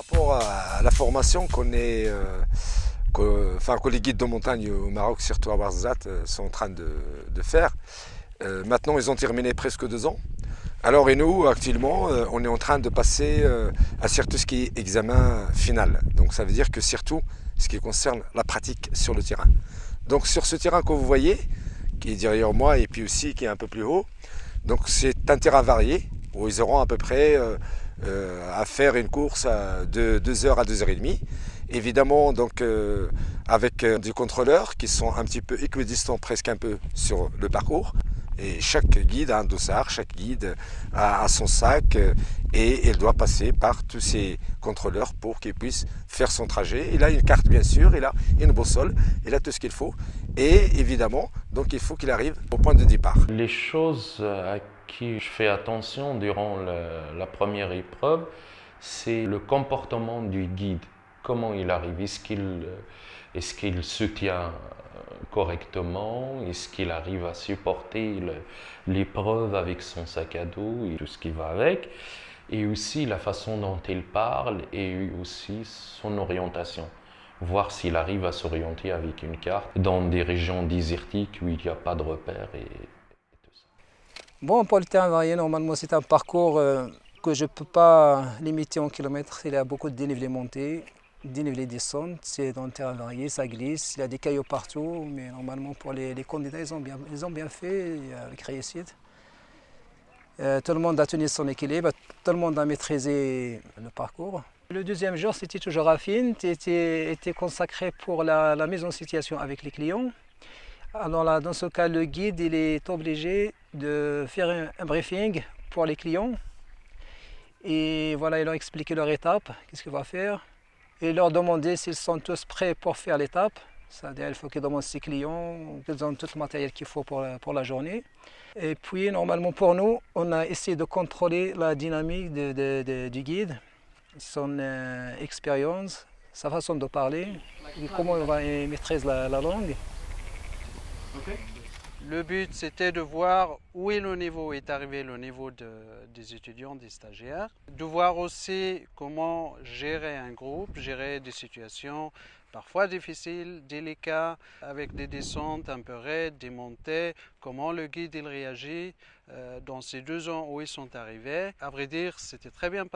rapport à la formation que les guides de montagne au Maroc, surtout à Ouarzazate, sont en train de faire. Maintenant, ils ont terminé presque 2 ans. Alors, et nous, actuellement, on est en train de passer à surtout ce qui est examen final. Donc, ça veut dire que surtout ce qui concerne la pratique sur le terrain. Donc, sur ce terrain que vous voyez, qui est derrière moi et puis aussi qui est un peu plus haut, donc c'est un terrain varié où ils auront à peu près à faire une course de 2 heures à 2 heures et demie. Évidemment, donc avec des contrôleurs qui sont un petit peu équidistants, presque un peu sur le parcours. Et chaque guide a un dossard, chaque guide a son sac et il doit passer par tous ces contrôleurs pour qu'il puisse faire son trajet. Il a une carte bien sûr, il a une boussole, il a tout ce qu'il faut. Et évidemment, donc il faut qu'il arrive au point de départ. Les choses à qui je fais attention durant la première épreuve, c'est le comportement du guide. Comment il arrive? Est-ce qu'il se tient correctement? Est-ce qu'il arrive à supporter l'épreuve avec son sac à dos et tout ce qui va avec? Et aussi la façon dont il parle et aussi son orientation. Voir s'il arrive à s'orienter avec une carte dans des régions désertiques où il n'y a pas de repères et tout ça. Bon, pour le terrain varié, normalement, c'est un parcours que je ne peux pas limiter en kilomètres. Il y a beaucoup de dénivelé montée, dénivelé descente. C'est dans le terrain varié, ça glisse. Il y a des cailloux partout, mais normalement, pour les candidats, ils ont bien fait avec réussite. Tout le monde a tenu son équilibre, tout le monde a maîtrisé le parcours. Le deuxième jour, c'était toujours raffine, était consacré pour la mise en situation avec les clients. Alors là, dans ce cas, le guide il est obligé de faire un briefing pour les clients. Et voilà, il leur expliquer leur étape, qu'est-ce qu'il va faire. Et leur demander s'ils sont tous prêts pour faire l'étape. C'est-à-dire qu'il faut qu'ils demandent ses clients, qu'ils ont tout le matériel qu'il faut pour la journée. Et puis, normalement, pour nous, on a essayé de contrôler la dynamique du guide, son expérience, sa façon de parler, comment il maîtrise la langue. Okay. Le but, c'était de voir où est le niveau est arrivé, le niveau des étudiants, des stagiaires. De voir aussi comment gérer un groupe, gérer des situations parfois difficiles, délicates, avec des descentes un peu raides, des montées, comment le guide il réagit dans ces 2 ans où ils sont arrivés. À vrai dire, c'était très bien passé.